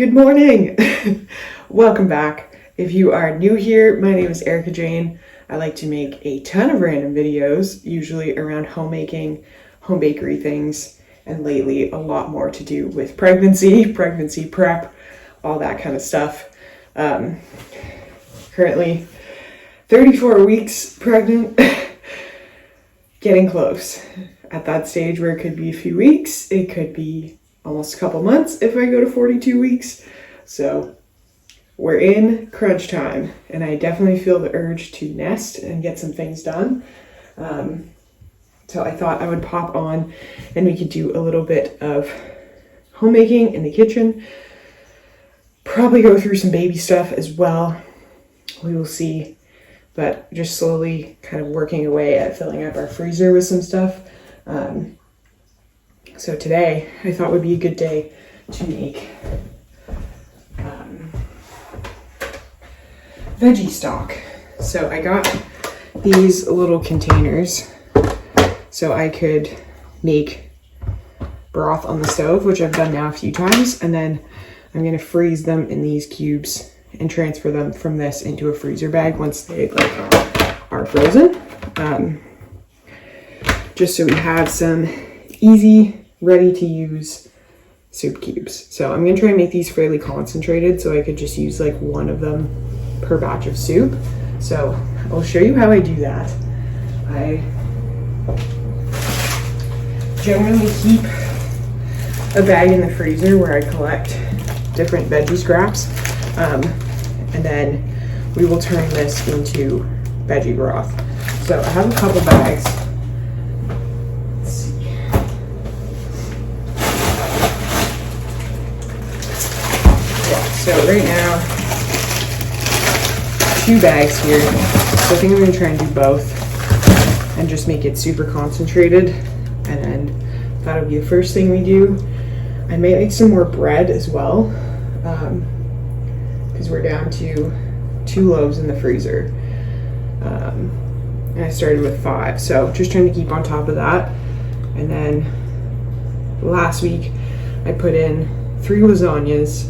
Good morning. Welcome back. If you are new here, my name is Erika Jane. I like to make a ton of random videos, usually around homemaking, home bakery things, and lately a lot more to do with pregnancy prep, all that kind of stuff. Currently 34 weeks pregnant, getting close. At that stage where it could be a few weeks, it could be almost a couple months if I go to 42 weeks. So we're in crunch time, and I definitely feel the urge to nest and get some things done. So I thought I would pop on and we could do a little bit of homemaking in the kitchen. Probably go through some baby stuff as well. We will see, but just slowly kind of working away at filling up our freezer with some stuff. So today I thought would be a good day to make veggie stock. So I got these little containers so I could make broth on the stove, which I've done now a few times, and then I'm going to freeze them in these cubes and transfer them from this into a freezer bag once they are frozen. Just so we have some easy, ready to use soup cubes. So I'm gonna try and make these fairly concentrated so I could just use like one of them per batch of soup. So I'll show you how I do that. I generally keep a bag in the freezer where I collect different veggie scraps, and then we will turn this into veggie broth. So I have a couple bags. So right now, 2 bags here. So I think I'm going to try and do both and just make it super concentrated. And then that'll be the first thing we do. I may make some more bread as well, because we're down to 2 loaves in the freezer. And I started with 5. So just trying to keep on top of that. And then last week I put in 3 lasagnas,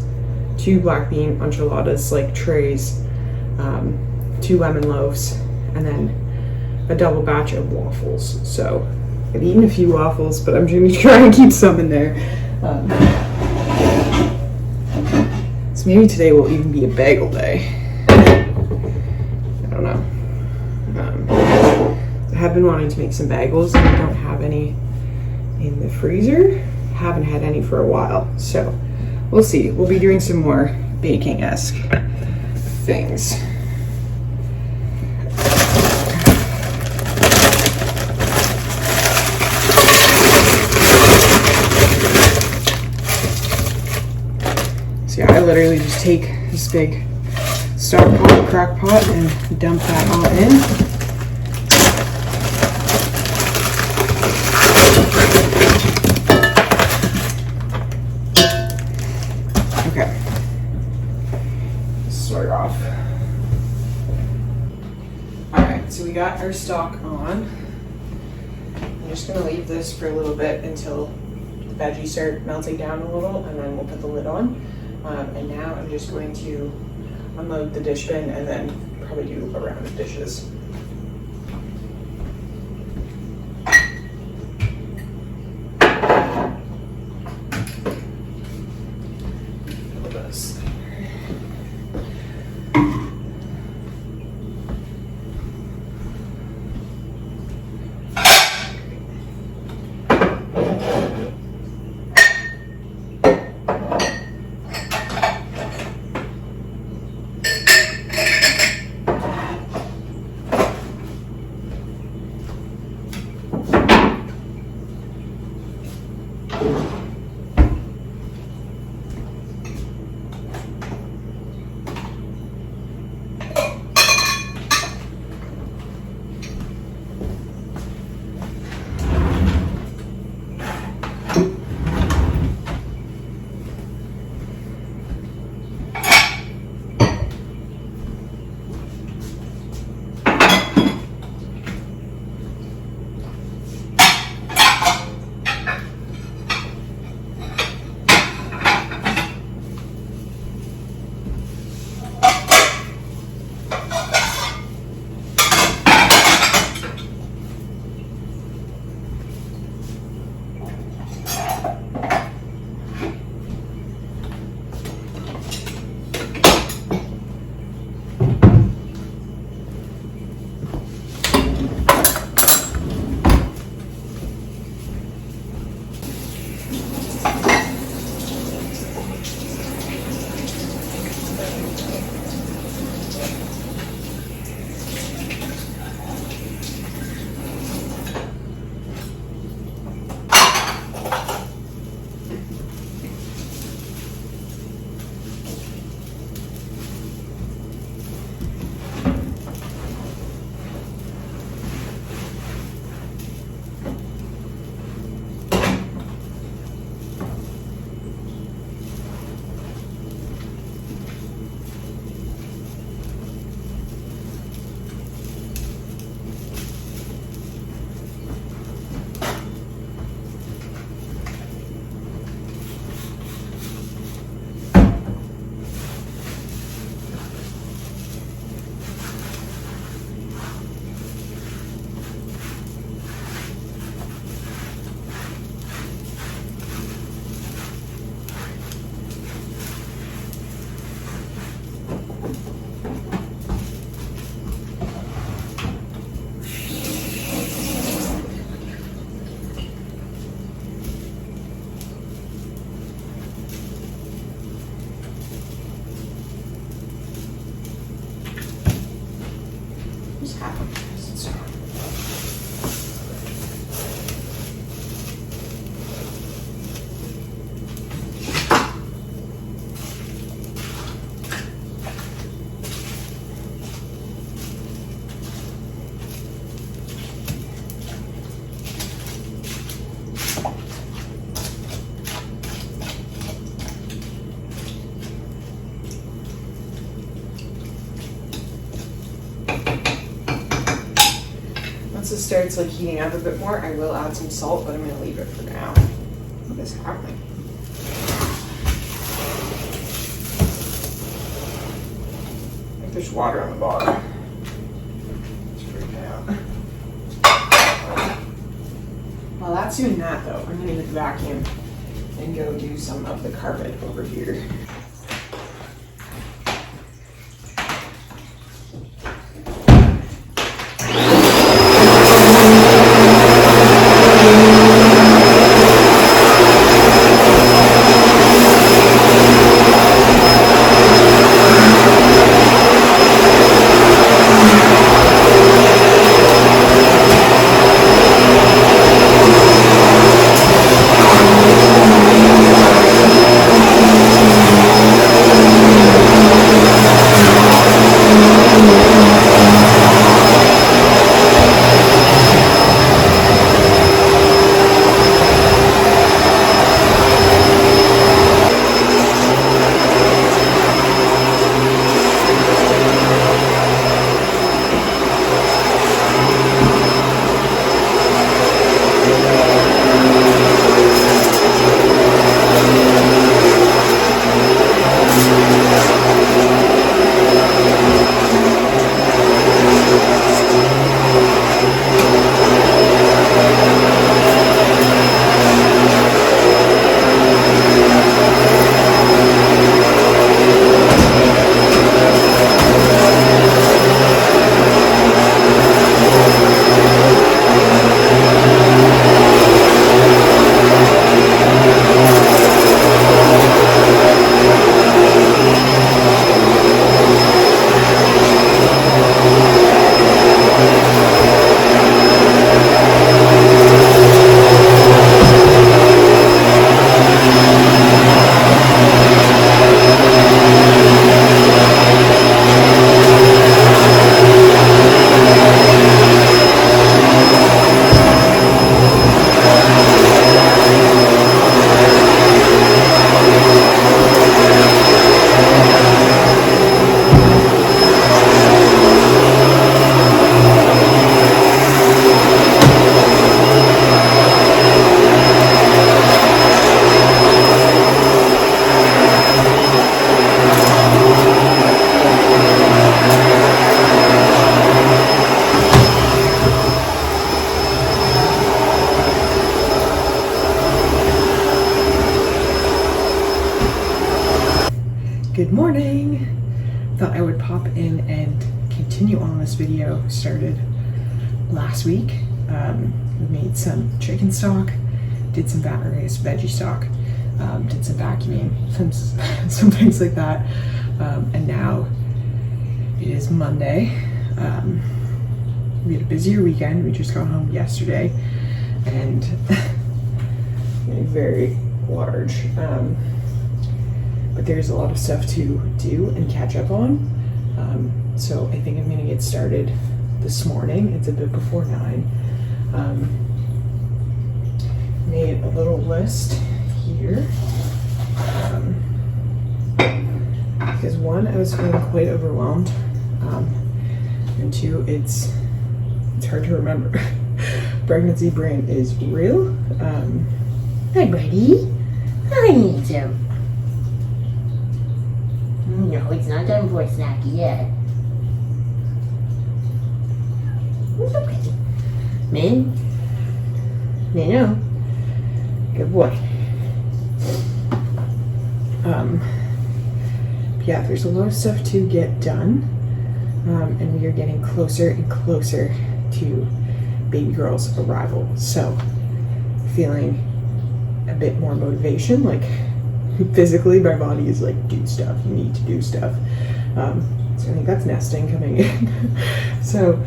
2 black bean enchiladas, like trays, 2 lemon loaves, and then a double batch of waffles. So I've eaten a few waffles, but I'm going to try and keep some in there. So maybe today will even be a bagel day. I don't know. I have been wanting to make some bagels, and I don't have any in the freezer. Haven't had any for a while, so we'll see. We'll be doing some more baking-esque things. So yeah, I literally just take this big stock pot, crock pot, and dump that all in. So we got our stock on. I'm just going to leave this for a little bit until the veggies start melting down a little, and then we'll put the lid on. And now I'm just going to unload the dish bin and then probably do a round of dishes. starts like heating up a bit more, I will add some salt, but I'm gonna leave it for now. What is happening? I think there's water on the bottom. It's freaking out. While that's doing that though, I'm gonna vacuum and go do some of the carpet over here. Good morning! Thought I would pop in and continue on this video started last week. We made some chicken stock, did some veggie stock, did some vacuuming, some things like that. And now it is Monday. We had a busier weekend. We just got home yesterday and very large. But there's a lot of stuff to do and catch up on. So I think I'm gonna get started this morning. It's a bit before 9. Made a little list here. Because one, I was feeling quite overwhelmed. And two, it's hard to remember. Pregnancy brain is real. Hi, buddy. I need you. No, it's not time for a snack yet. It's okay. Man? No. Good boy. Yeah, there's a lot of stuff to get done. And we are getting closer and closer to baby girl's arrival. So, feeling a bit more motivation, like physically my body is like, do stuff, you need to do stuff. So I think that's nesting coming in. So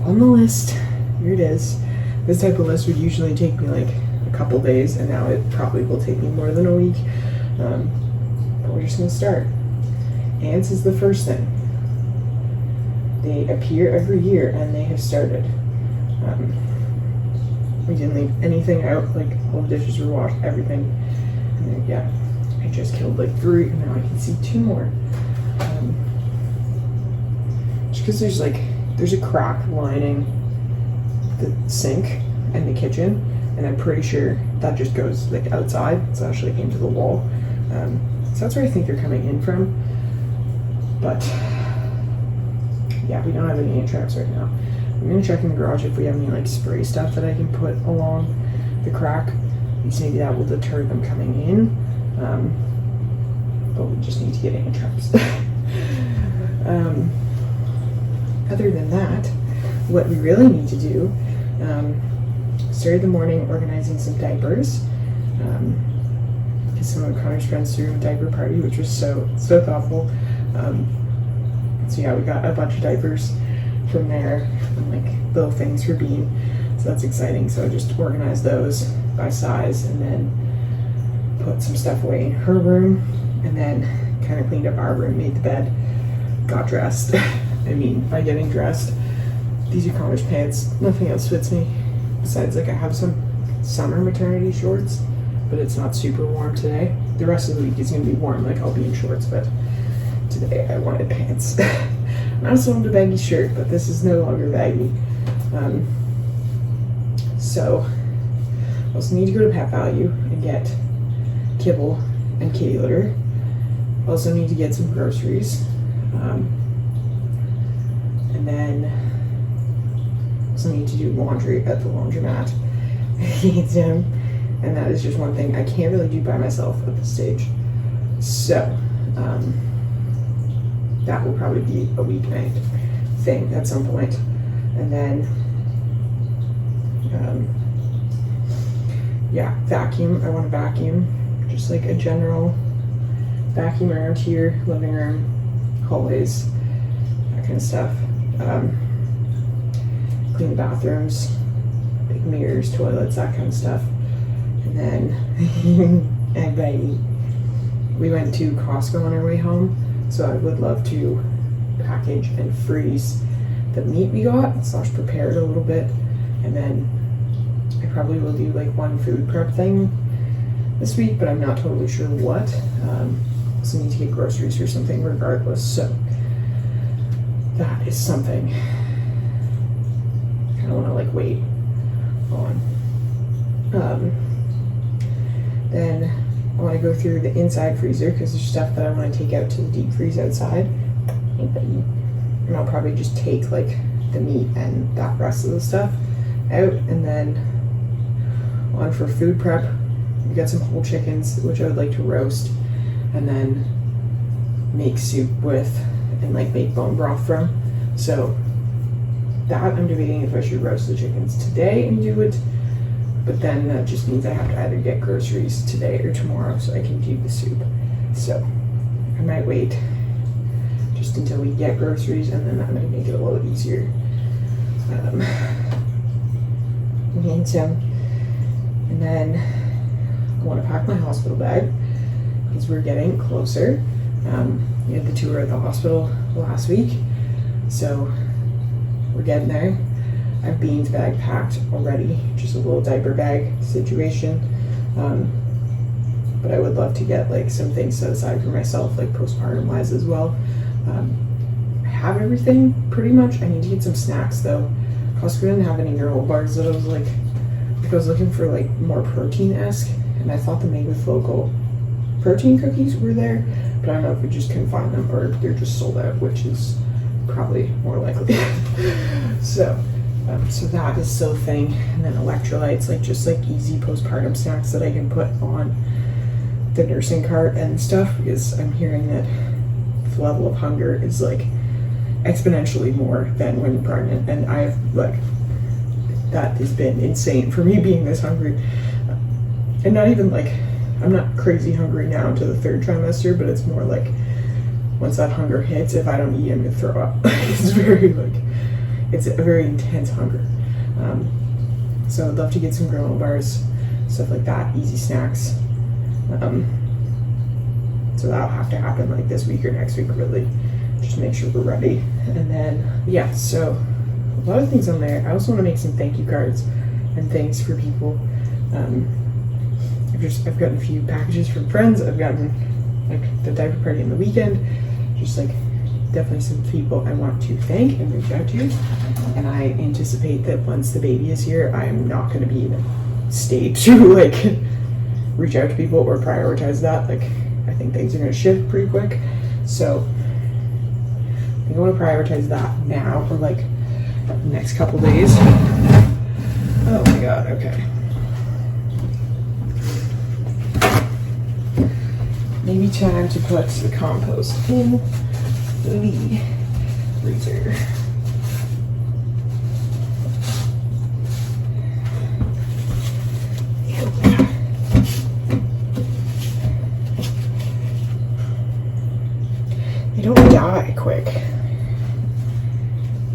on the list, here it is. This type of list would usually take me like a couple days, and now it probably will take me more than a week. But we're just gonna start. Ants is the first thing. They appear every year and they have started. We didn't leave anything out, like all the dishes were washed, everything. And then, yeah, I just killed like 3 and now I can see 2 more. Just because there's like there's a crack lining the sink and the kitchen, and I'm pretty sure that just goes like outside. It's actually into the wall. So that's where I think they're coming in from. But yeah, we don't have any ant traps right now. I'm gonna check in the garage if we have any like spray stuff that I can put along the crack. At least maybe that will deter them coming in. But we just need to get ant traps. Other than that, what we really need to do, started the morning organizing some diapers. Because some of Connor's friends threw a diaper party, which was so thoughtful. So yeah, we got a bunch of diapers from there, and like little things for Bean. So that's exciting. So I just organized those by size, and then put some stuff away in her room, and then kind of cleaned up our room, made the bed, got dressed. I mean, by getting dressed, these are Connor's pants. Nothing else fits me. Besides, like, I have some summer maternity shorts, but it's not super warm today. The rest of the week is gonna be warm, like I'll be in shorts, but today I wanted pants. I also wanted a baggy shirt, but this is no longer baggy. So I also need to go to Pet Value and get kibble and kitty litter. Also need to get some groceries. And then also need to do laundry at the laundromat. And that is just one thing I can't really do by myself at this stage. So that will probably be a weeknight thing at some point. And then yeah, vacuum. I want to vacuum, just like a general vacuum around here, living room, hallways, that kind of stuff. Clean the bathrooms, like mirrors, toilets, that kind of stuff. And then we went to Costco on our way home, so I would love to package and freeze the meat we got / prepare it a little bit, and then I probably will do like one food prep thing this week, but I'm not totally sure what. So need to get groceries or something regardless, so that is something I kind of want to like wait on. Then I want to go through the inside freezer because there's stuff that I want to take out to the deep freeze outside. And I'll probably just take like the meat and that rest of the stuff out. And then on for food prep, we got some whole chickens, which I would like to roast and then make soup with and like make bone broth from. So that I'm debating if I should roast the chickens today and do it. But then that just means I have to either get groceries today or tomorrow so I can do the soup. So I might wait just until we get groceries, and then that might make it a little easier. And then I want to pack my hospital bag because we're getting closer. We had the tour at the hospital last week, so we're getting there. I have Bean's bag packed already, just a little diaper bag situation. But I would love to get like some things set aside for myself, like postpartum wise as well. I have everything pretty much. I need to get some snacks though. Costco didn't have any granola bars that I was looking for like more protein-esque, and I thought the Made with Local protein cookies were there, but I don't know if we just couldn't find them or if they're just sold out, which is probably more likely. So that is still a thing. And then electrolytes, like just like easy postpartum snacks that I can put on the nursing cart and stuff, because I'm hearing that the level of hunger is like exponentially more than when you're pregnant, and I've like, that has been insane for me being this hungry. And not even like, I'm not crazy hungry now into the 3rd trimester, but it's more like once that hunger hits, if I don't eat, I'm gonna throw up. It's very like, it's a very intense hunger. So I'd love to get some granola bars, stuff like that, easy snacks. So that'll have to happen like this week or next week, really. Just make sure we're ready. And then, yeah, so a lot of things on there. I also want to make some thank you cards and things for people. I've gotten a few packages from friends. I've gotten like the diaper party on the weekend, just like definitely some people I want to thank and reach out to. And I anticipate that once the baby is here, I am not going to be in a state to like reach out to people or prioritize that. Like, I think things are going to shift pretty quick. So I think I want to prioritize that now or like the next couple days. Oh my god, okay. Maybe time to put the compost in the freezer. They don't die quick.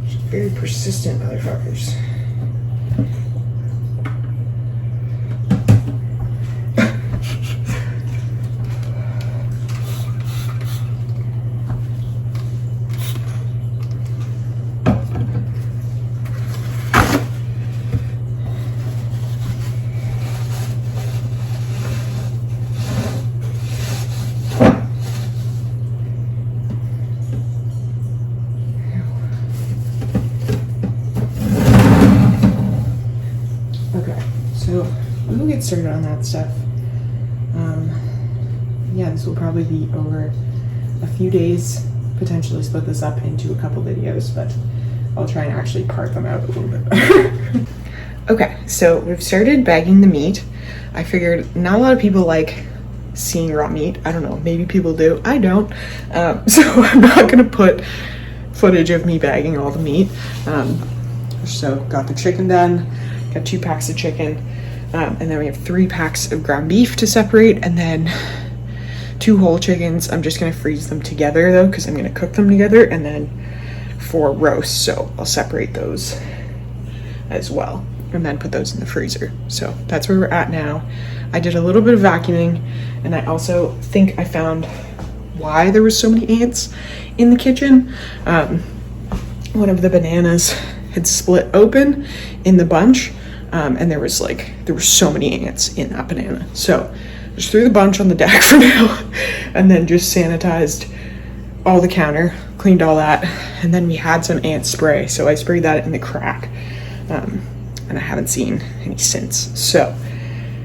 Just very persistent motherfuckers. So we'll get started on that stuff. Yeah, this will probably be over a few days, potentially split this up into a couple videos, but I'll try and actually part them out a little bit better. Okay, so we've started bagging the meat. I figured not a lot of people like seeing raw meat. I don't know, maybe people do. I don't. So I'm not gonna put footage of me bagging all the meat. So got the chicken done, got 2 packs of chicken, and then we have 3 packs of ground beef to separate, and then 2 whole chickens. I'm just gonna freeze them together though, because I'm gonna cook them together, and then 4 roasts, so I'll separate those as well, and then put those in the freezer. So that's where we're at now. I did a little bit of vacuuming, and I also think I found why there was so many ants in the kitchen. One of the bananas had split open in the bunch, and there were so many ants in that banana. So just threw the bunch on the deck for now, and then just sanitized all the counter, cleaned all that, and then we had some ant spray, so I sprayed that in the crack, and I haven't seen any since. So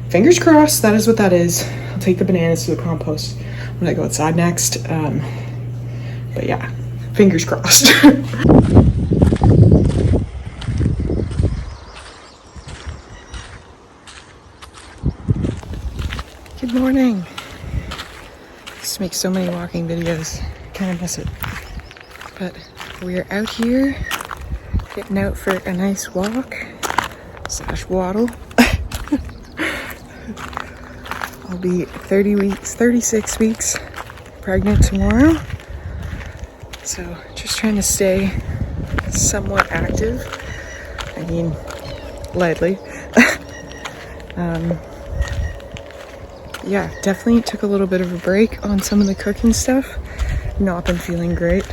fingers crossed, that is what that is. I'll take the bananas to the compost when I go outside next. But yeah, fingers crossed. Good morning. Just make so many walking videos. Kind of miss it. But we're out here getting out for a nice walk / waddle. I'll be 36 weeks pregnant tomorrow. So just trying to stay somewhat active. I mean, lightly. Yeah, definitely took a little bit of a break on some of the cooking stuff. Not been feeling great.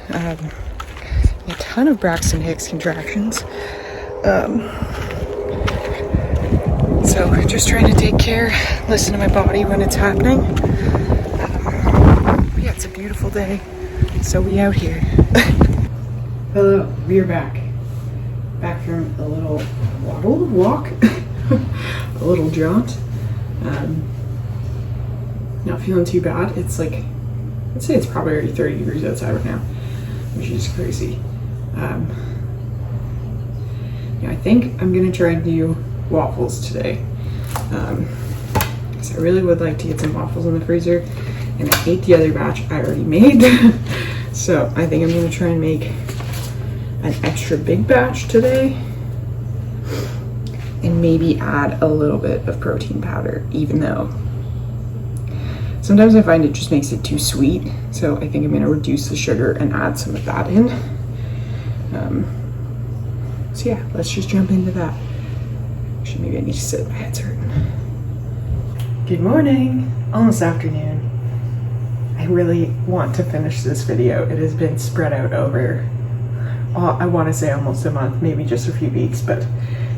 A ton of Braxton Hicks contractions. So just trying to take care, listen to my body when it's happening. Yeah, it's a beautiful day, so we out here. Hello, we are back. Back from a little walk, a little jaunt. Not feeling too bad. It's like, I'd say it's probably already 30 degrees outside right now, which is crazy. Yeah, I think I'm gonna try and do waffles today. Because I really would like to get some waffles in the freezer, and I ate the other batch I already made. So I think I'm gonna try and make an extra big batch today, and maybe add a little bit of protein powder, even though sometimes I find it just makes it too sweet. So I think I'm gonna reduce the sugar and add some of that in. So yeah, let's just jump into that. Actually, maybe I need to sit, my head's hurting. Good morning, almost afternoon. I really want to finish this video. It has been spread out over, I wanna say almost a month, maybe just a few weeks, but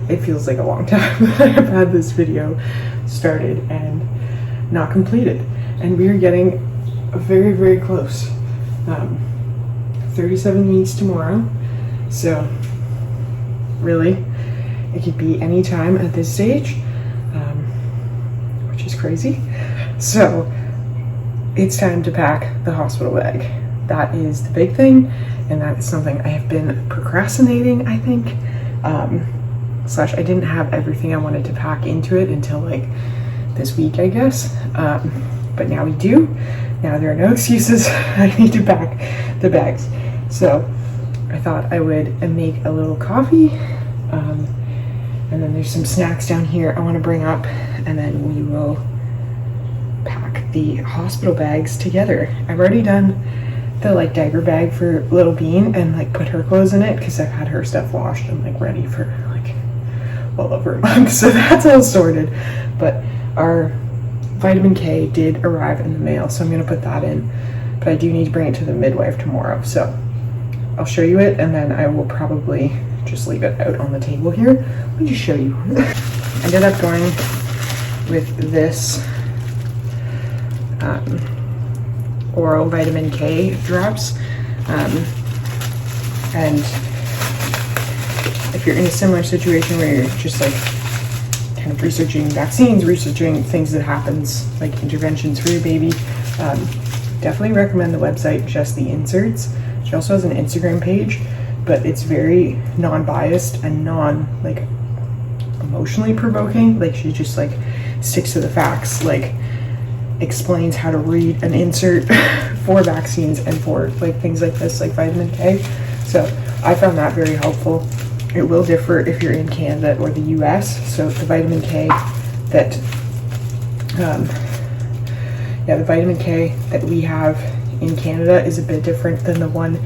it feels like a long time that I have had this video started and not completed. And we are getting very, very close. 37 weeks tomorrow. So really, it could be any time at this stage, which is crazy. So it's time to pack the hospital bag. That is the big thing, and that is something I have been procrastinating, I think. Slash, I didn't have everything I wanted to pack into it until like this week, I guess. But now we do. Now there are no excuses. I need to pack the bags. So I thought I would make a little coffee. And then there's some snacks down here I want to bring up, and then we will pack the hospital bags together. I've already done the like diaper bag for little Bean and like put her clothes in it because I've had her stuff washed and like ready for like well over a month. So that's all sorted. But our vitamin K did arrive in the mail, so I'm going to put that in. But I do need to bring it to the midwife tomorrow. So I'll show you it, and then I will probably just leave it out on the table here. Let me just show you. I ended up going with this oral vitamin K drops. And if you're in a similar situation where you're just like kind of researching vaccines, researching things that happens, like interventions for your baby, definitely recommend the website Just the Inserts. She also has an Instagram page, but it's very non-biased and like emotionally provoking. Like she just like sticks to the facts, like explains how to read an insert for vaccines and for like things like this, like vitamin K. So I found that very helpful. It will differ if you're in Canada or the US. So the vitamin K that the vitamin K that we have in Canada is a bit different than the one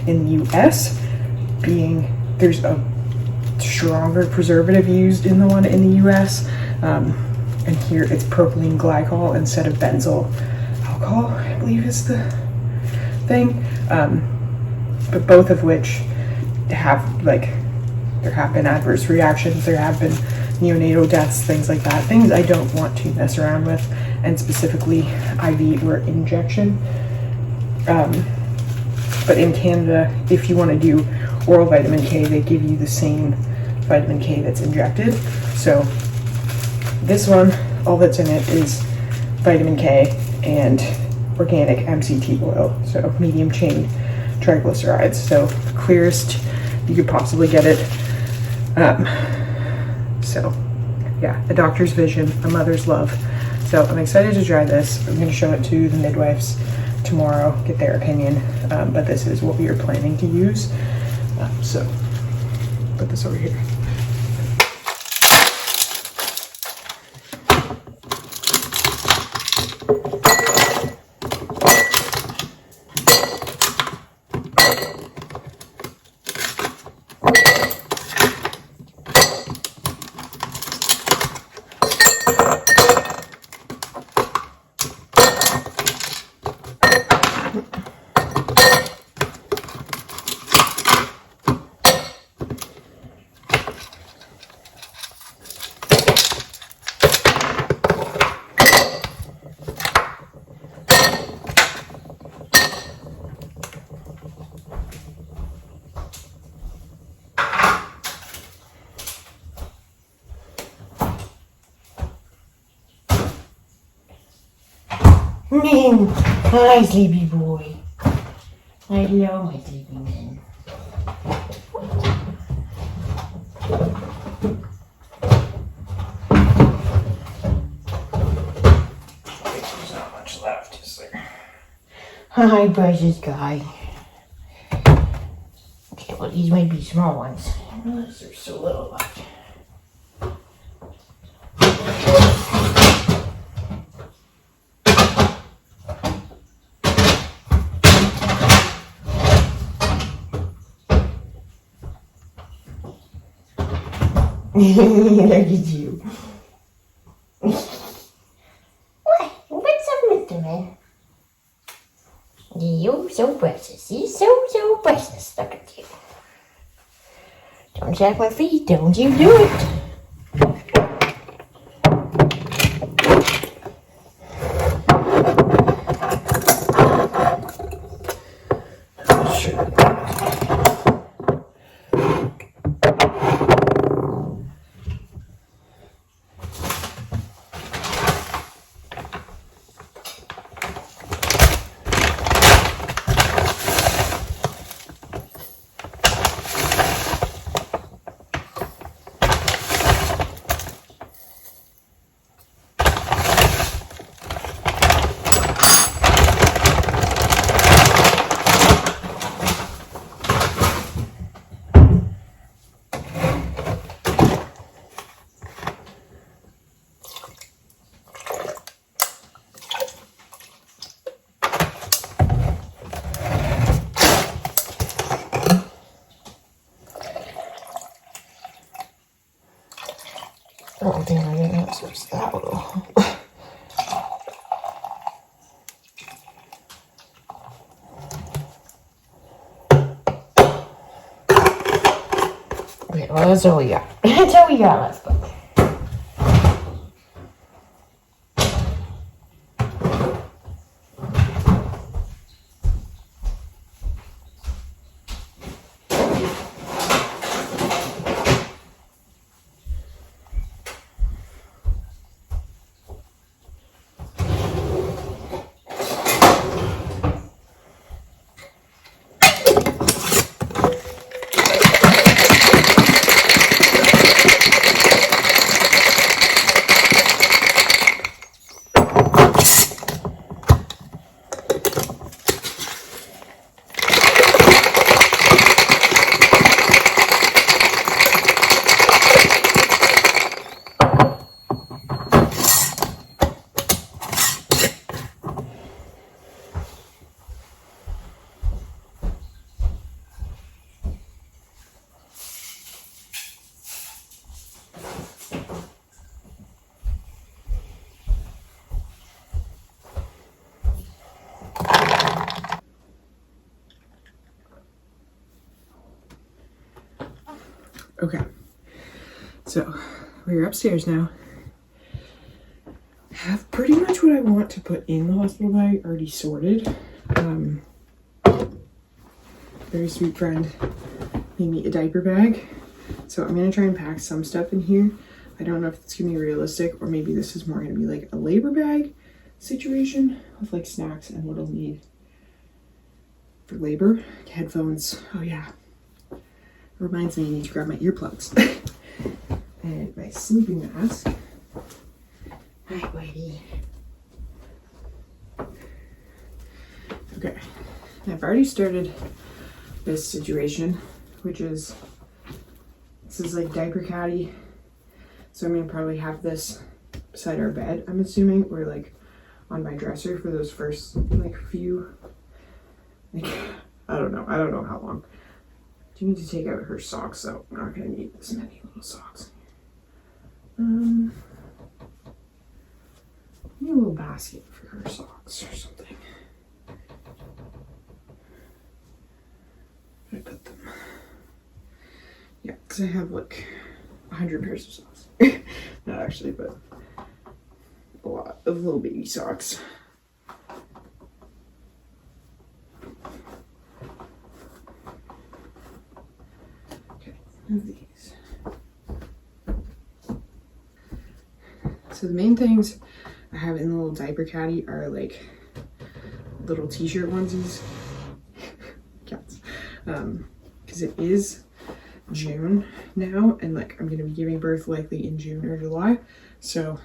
in the US, being there's a stronger preservative used in the one in the US, and here it's propylene glycol instead of benzyl alcohol, I believe is the thing, but both of which have like, there have been adverse reactions, there have been neonatal deaths, things like that, things I don't want to mess around with, and specifically IV or injection. But in Canada, if you want to do oral vitamin K, they give you the same vitamin K that's injected. So this one, all that's in it is vitamin K and organic MCT oil, so medium chain triglycerides. So clearest you could possibly get it. So yeah, a doctor's vision, a mother's love. So I'm excited to try this. I'm going to show it to the midwives tomorrow, get their opinion, but this is what we are planning to use. So put this over here. Man, hi, sleepy boy. I love my sleepy man. There's not much left, is there? Hi, precious guy. Okay, well, these might be small ones. I realize there's so little left. Look at you. What? What's up, Mr. Man? You're so precious. You're so precious. Look at you. Don't check my feet. Don't you do it. Sure. Oh damn, I didn't switch that little. Okay, well that's all we got. That's all we got left. Okay, so we're upstairs now. I have pretty much what I want to put in the hospital bag already sorted. Very sweet friend made me a diaper bag. So I'm gonna try and pack some stuff in here. I don't know if it's gonna be realistic, or maybe this is more gonna be like a labor bag situation with like snacks and what I'll need for labor. Headphones, oh yeah. Reminds me I need to grab my earplugs. And my sleeping mask. Hi, Whitey. Okay, I've already started this situation, which is, this is like diaper caddy. So I'm gonna probably have this beside our bed, I'm assuming, or like on my dresser for those first like few, like, I don't know how long. Do need to take out her socks, so I'm not gonna need this many little socks. Need a little basket for her socks or something. I put them. Yeah, because I have like 100 pairs of socks. Not actually, but a lot of little baby socks. Of these. So the main things I have in the little diaper caddy are like little t-shirt onesies. Cats. Because it is June now, and like I'm gonna be giving birth likely in June or July, so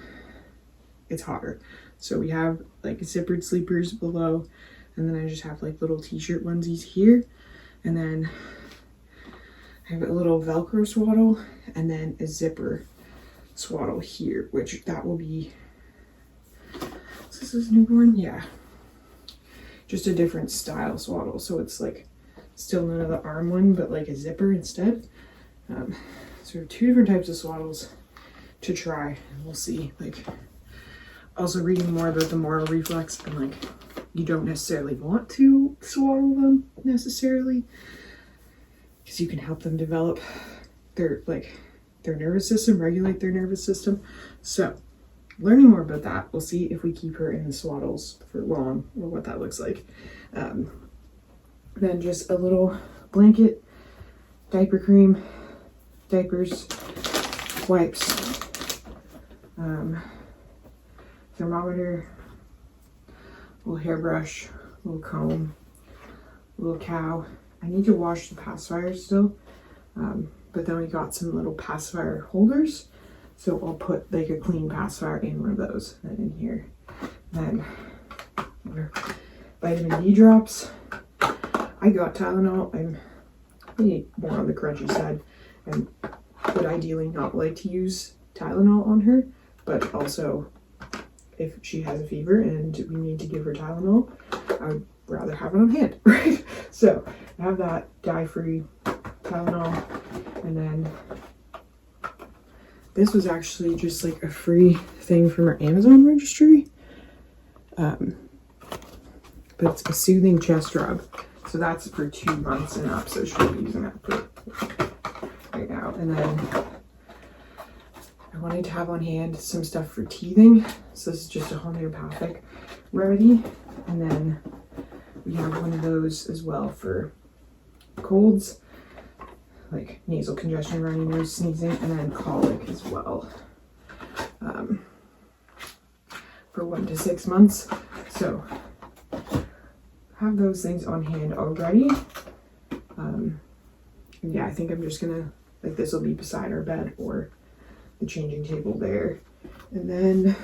it's hotter. So we have like zippered sleepers below, and then I just have like little t-shirt onesies here, and then I have a little Velcro swaddle and then a zipper swaddle here, which that will be, is this his newborn? Yeah. Just a different style swaddle. So it's like still none of the arm one, but like a zipper instead. So we have two different types of swaddles to try, and we'll see. Like, also reading more about the moral reflex, and like you don't necessarily want to swaddle them necessarily, because you can help them develop their nervous system, regulate their nervous system. So learning more about that, we'll see if we keep her in the swaddles for long or what that looks like. Then just a little blanket, diaper cream, diapers, wipes, thermometer, little hairbrush, little comb, little cow. I need to wash the pacifier still, but then we got some little pacifier holders, so I'll put like a clean pacifier in one of those and in here. Then vitamin D drops. I got Tylenol. I'm maybe more on the crunchy side, and would ideally not like to use Tylenol on her, but also if she has a fever and we need to give her Tylenol, I would rather have it on hand, right? So I have that dye-free Tylenol, and then this was actually just like a free thing from our Amazon registry. But it's a soothing chest rub. So that's for 2 months and up. So she'll be using that for right now. And then I wanted to have on hand some stuff for teething. So this is just a homeopathic remedy. And then we have one of those as well for colds, like nasal congestion, runny nose, sneezing, and then colic as well. For 1 to 6 months. So have those things on hand already. Yeah, I think I'm just gonna, like, this will be beside our bed or the changing table there. And then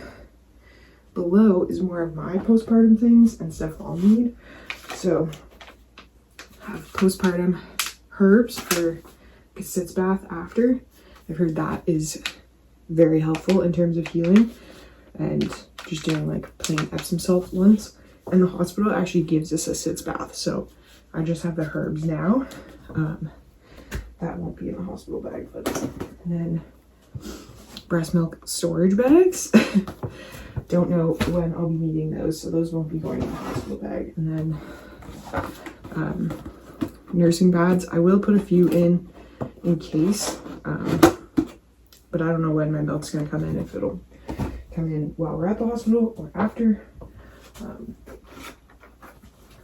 below is more of my postpartum things and stuff I'll need. So I have postpartum herbs for a sitz bath after. I've heard that is very helpful in terms of healing, and just doing like plain Epsom salt ones. And the hospital actually gives us a sitz bath, so I just have the herbs now. That won't be in the hospital bag, but and then breast milk storage bags. Don't know when I'll be needing those, so those won't be going in the hospital bag. And then nursing pads. I will put a few in case, but I don't know when my milk's gonna come in, if it'll come in while we're at the hospital or after.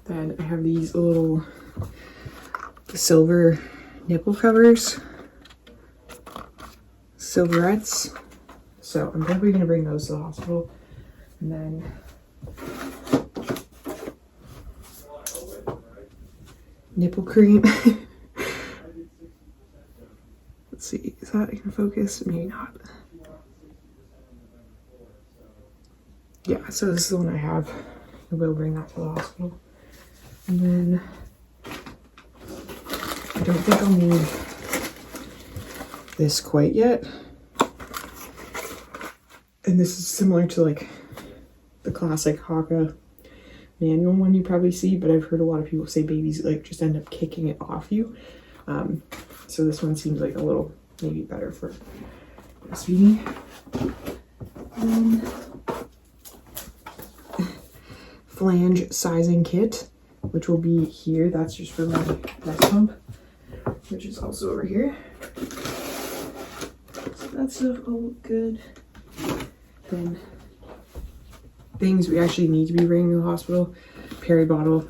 Then I have these little silver nipple covers, silverettes. So I'm probably gonna bring those to the hospital. And then nipple cream. Let's see, is that gonna focus? Maybe not. Yeah, so this is the one I have. I will bring that to the hospital. And then I don't think I'll need this quite yet. And this is similar to like the classic Haka manual one you probably see, but I've heard a lot of people say babies like just end up kicking it off you. So this one seems like a little maybe better for breastfeeding. Flange sizing kit, which will be here. That's just for my breast pump, which is also over here. So that stuff all look good. Then things we actually need to be bringing to the hospital: peri bottle.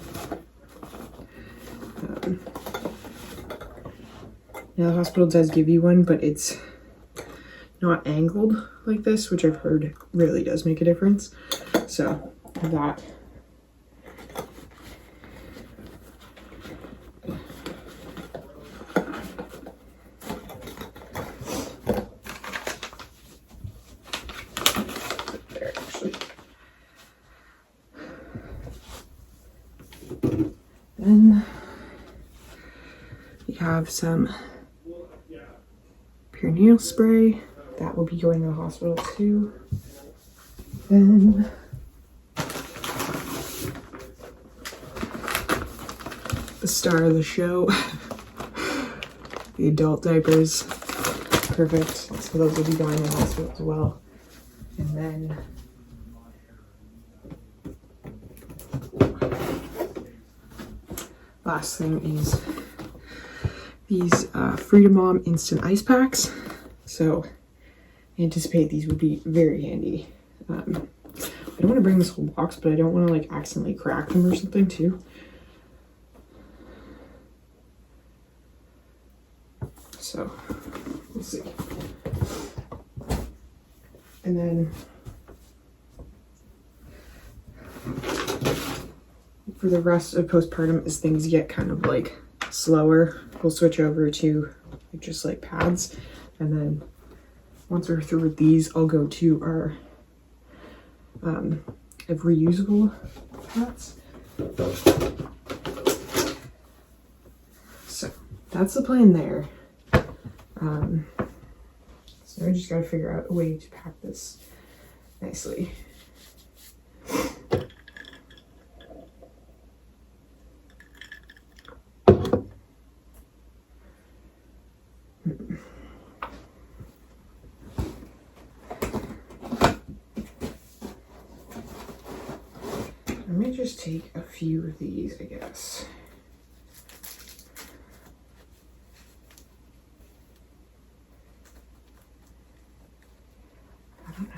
Now the hospital does give you one, but it's not angled like this, which I've heard really does make a difference. So that. Then we have some perineal spray that will be going to the hospital too. Then the star of the show, the adult diapers, perfect. So those will be going to the hospital as well. And then last thing is these Freedom Mom instant ice packs. So I anticipate these would be very handy. I don't want to bring this whole box, but I don't want to like accidentally crack them or something too. So we'll see. And then for the rest of postpartum, as things get kind of like slower, we'll switch over to just like pads. And then once we're through with these, I'll go to our reusable pads. So that's the plan there. So I just gotta figure out a way to pack this nicely. me just take a few of these, I guess. I don't know.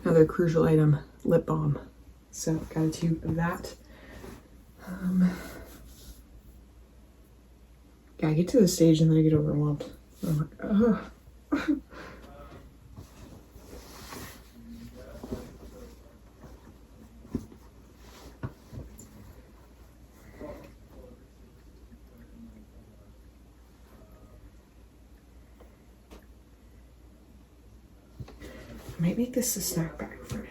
Another crucial item, lip balm. So got a tube of that. Yeah, I get to the stage and then I get overwhelmed. I'm like, ugh. I might make this a snack bag for now.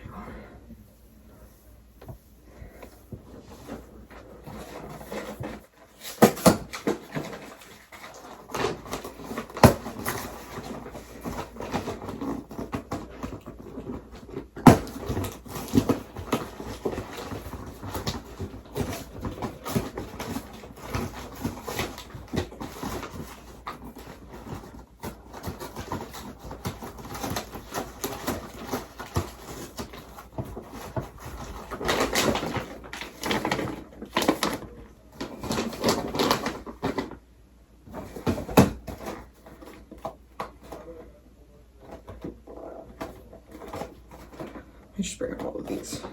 I just bring up all of these.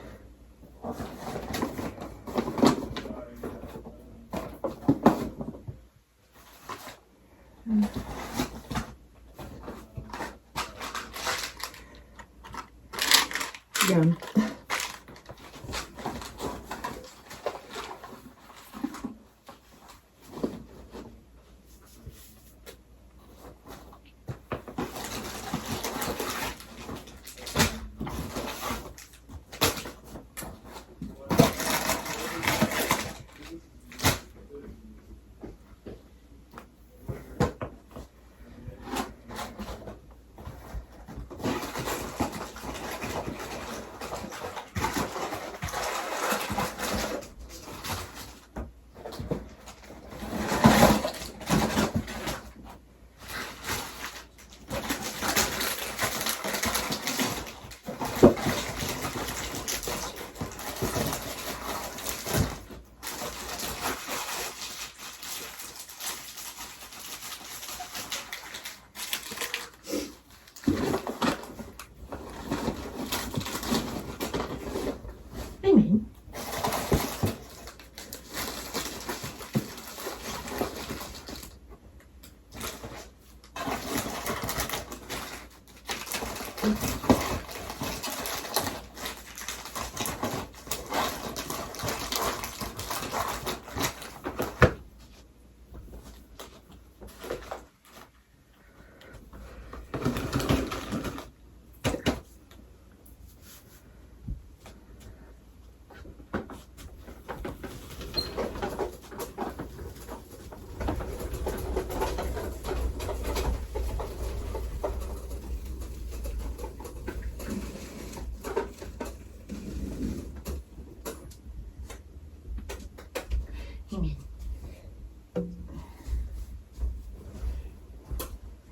Again.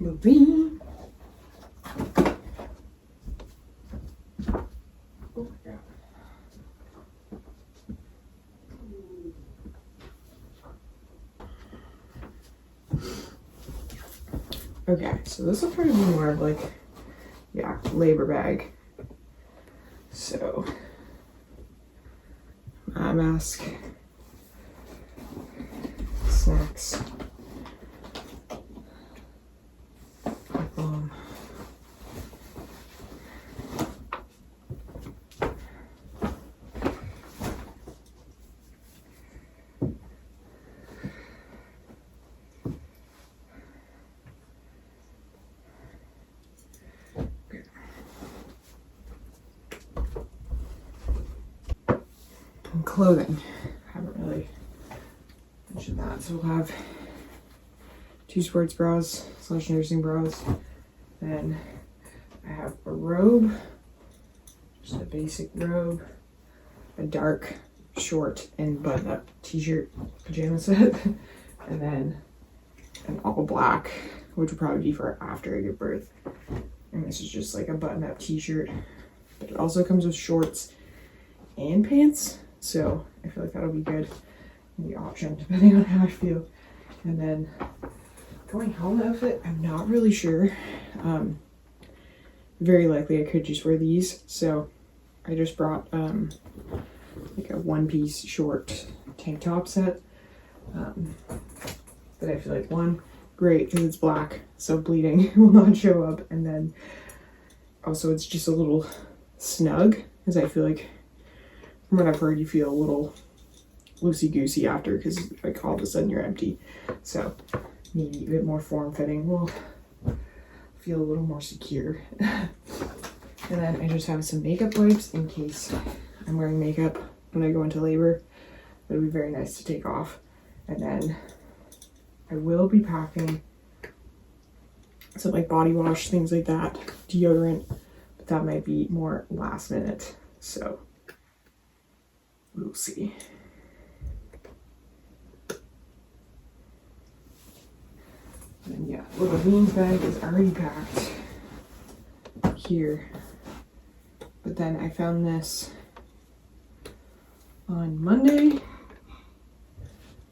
Moving. Oh my god. Okay, so this will probably be more of like, yeah, labor bag. So, eye mask, snacks, lip balm. And clothing. I haven't really mentioned that. So we'll have 2 sports bras / nursing bras. Then I have a robe, just a basic robe, a dark short and button-up t-shirt pajama set, and then an all black, which would probably be for after I give birth. And this is just like a button-up t-shirt, but it also comes with shorts and pants, so I feel like that'll be good in the option depending on how I feel. And then going home outfit, I'm not really sure. Very likely I could just wear these, so I just brought like a one-piece short tank top set that I feel like, one, great because it's black, so bleeding will not show up, and then also it's just a little snug because I feel like, from what I've heard, you feel a little loosey-goosey after because like all of a sudden you're empty, so maybe a bit more form-fitting will feel a little more secure. And then I just have some makeup wipes in case I'm wearing makeup when I go into labor. It would be very nice to take off. And then I will be packing some like body wash, things like that, deodorant, but that might be more last minute, so we'll see. And yeah, little beans bag is already packed here. But then I found this on Monday,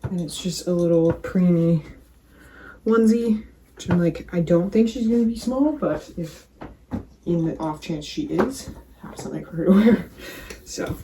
and it's just a little preemie onesie, which I'm like, I don't think she's gonna be small, but if in the off chance she is, have something for her to wear. So